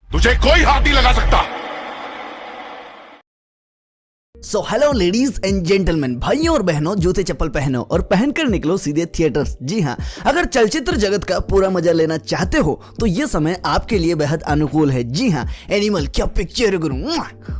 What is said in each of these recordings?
तुझे कोई हाथ नहीं लगा सकता। So hello ladies and gentleman, भाइयों और बहनों, जूते चप्पल पहनो और पहनकर निकलो सीधे थिएटर्स। जी हाँ, अगर चलचित्र जगत का पूरा मजा लेना चाहते हो तो ये समय आपके लिए बेहद अनुकूल है। जी हाँ, एनिमल क्या पिक्चर करूं।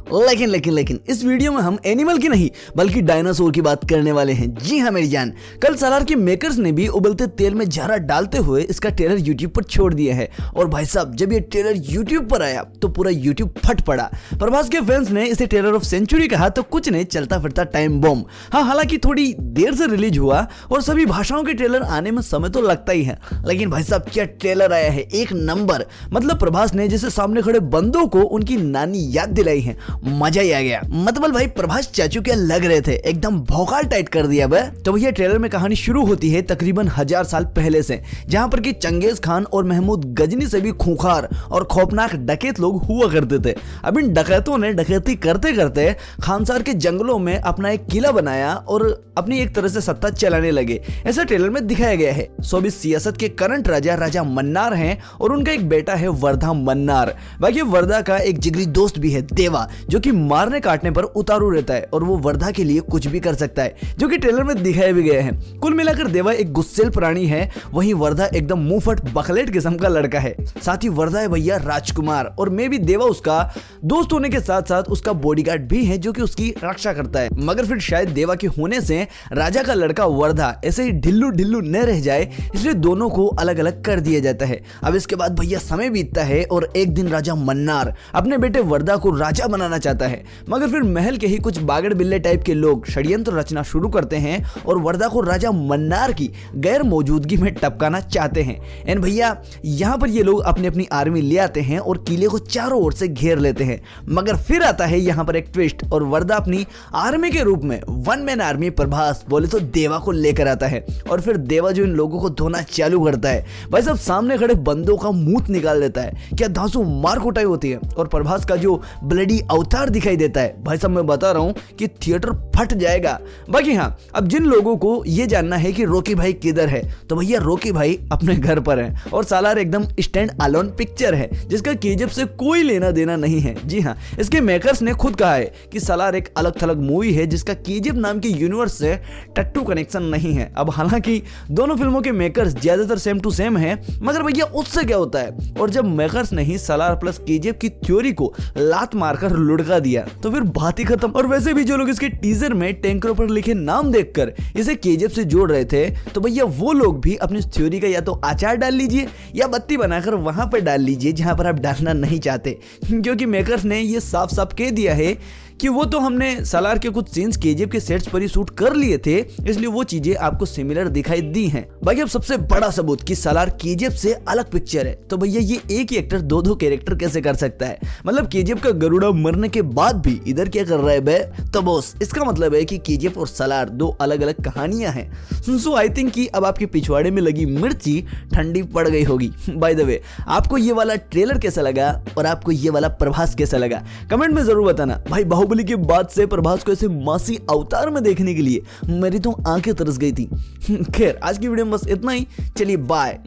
लेकिन इस वीडियो में हम एनिमल की नहीं बल्कि डायनासोर की बात करने वाले हैं। जी हाँ मेरी जान, कल सालार के मेकर्स ने भी उबलते तेल में जहरा डालते हुए इसका ट्रेलर यूट्यूब पर छोड़ दिया है। और भाई साहब, जब ये ट्रेलर यूट्यूब पर आया तो पूरा यूट्यूब फट पड़ा। प्रभास के फैंस ने इसे ट्रेलर ऑफ सेंचुरी कहा तो कुछ ने चलता फिरता टाइम बॉम्ब। हाँ, हालांकि थोड़ी देर से रिलीज हुआ और सभी भाषाओं के ट्रेलर आने में समय तो लगता ही है, लेकिन भाई साहब क्या ट्रेलर आया है, एक नंबर। मतलब प्रभास ने जैसे सामने खड़े बंदों को उनकी नानी याद दिलाई है, मजा ही आ गया। मतलब भाई प्रभास चाचू क्या लग रहे थे, एकदम भौकाल टाइट कर दिया बे। तो भैया ट्रेलर में कहानी शुरू होती है तकरीबन 1000 साल पहले से, जहां पर कि चंगेज खान और महमूद गजनी से भी खूंखार और खौफनाक डकैत लोग हुआ करते थे। अब इन डकैतों ने डकैती करते करते खानसार के जंगलों में अपना एक किला बनाया और अपनी एक तरह से सत्ता चलाने लगे, ऐसा ट्रेलर में दिखाया गया है। सो अभी सियासत के करंट राजा मन्नार हैं और उनका एक बेटा है वर्धा मन्नार। बाकी वर्धा का एक जिगरी दोस्त भी है देवा, जो कि मारने काटने पर उतारू रहता है और वो वर्धा के लिए कुछ भी कर सकता है, जो कि ट्रेलर में दिखाया भी गया है। कुल मिलाकर देवा एक गुस्सेल प्राणी है, वहीं वर्धा एकदम मुंहफट बखलेट किस्म का लड़का है। साथ ही वर्धा है भैया राजकुमार, और मैं भी देवा उसका दोस्त होने के साथ साथ उसका बॉडीगार्ड भी है जो कि उसकी रक्षा करता है। मगर फिर शायद देवा के होने से राजा का लड़का वर्धा ऐसे ही ढिल्लू न रह जाए, इसलिए दोनों को अलग अलग कर दिया जाता है। अब इसके बाद भैया समय बीतता है और एक दिन राजा मन्नार अपने बेटे वर्धा को राजा बनाना चाहता है, मगर फिर महल के ही कुछ बागड़ बिल्ले टाइप के लोग षड्यंत्र रचना शुरू करते हैं और वर्धा को राजा मन्नार की गैर मौजूदगी में टपकाना चाहते हैं। एंड भैया यहाँ पर ये लोग अपनी अपनी आर्मी ले आते हैं और किले को चारों ओर से घेर लेते हैं। मगर फिर आता है यहाँ पर एक ट्विस्ट और वर्धा अपनी आर्मी के रूप में वन मैन आर्मी प्रभास बोले तो देवा को लेकर आता है और फिर देवा जो इन लोगों को धोना चालू करता है। भाई साहब सामने खड़े बंदों का मुंह निकाल देता है, क्या धांसू मार कुटाई होती है और प्रभास का जो ब्लडी अवतार दिखाई देता है। भाई साहब मैं बता रहा हूं कि थिएटर फट जाएगा। बाकी हाँ, अब जिन लोगों को ये जानना है कि रॉकी भाई किधर है, तो भैया रॉकी भाई अपने घर पर है और सालार एकदम स्टैंड अलोन पिक्चर है जिसका केजीएफ से कोई लेना देना नहीं है। जी हाँ, इसके मेकर्स ने खुद कहा है कि सालार एक अलग थलग मूवी है जिसका केजीएफ नाम के यूनिवर्स से टट्टू कनेक्शन नहीं है। अब हालांकि दोनों फिल्मों के मेकर्स ज्यादातर सेम टू सेम हैं, मगर भैया उससे क्या होता है, और जब मेकर्स ने ही सालार प्लस केजीएफ की थ्योरी को लात मारकर लुढ़का दिया तो फिर बात ही खत्म। और वैसे भी जो लोग इसके टीजर में टैंकरों पर लिखे नाम देखकर इसे केजीएफ से जोड़ रहे थे, तो भैया वो लोग भी अपनी थ्योरी का या तो अचार डाल लीजिए या बत्ती बनाकर वहां पर डाल लीजिए जहां पर आप डालना नहीं चाहते, क्योंकि मेकर्स ने ये साफ साफ कह दिया है कि वो तो हमने सालार के कुछ सीन्स केजीएफ के सेट्स पर ही शूट कर लिए थे, इसलिए वो चीजें आपको सिमिलर दिखाई दी हैं। बाकी अब सबसे बड़ा सबूत कि सालार केजीएफ से अलग पिक्चर है, तो भैया ये एक ही एक्टर दो कैरेक्टर कैसे कर सकता है। मतलब केजीएफ का गरुड़ा मरने के बाद भी इधर क्या कर रहा है बे। तो बॉस इसका मतलब है कि केजीएफ और सालार दो अलग अलग कहानियां हैं। सो आई थिंक कि अब आपके पिछवाड़े में लगी मिर्ची ठंडी पड़ गई होगी। बाय द वे, आपको ये वाला ट्रेलर कैसा लगा और आपको ये वाला प्रभास कैसा लगा, कमेंट में जरूर बताना। भाई बाहुबली के बाद से प्रभास को ऐसे मासी अवतार में देखने के लिए मेरी तो आंखें तरस गई थी। खैर आज की वीडियो में बस इतना ही, चलिए बाय।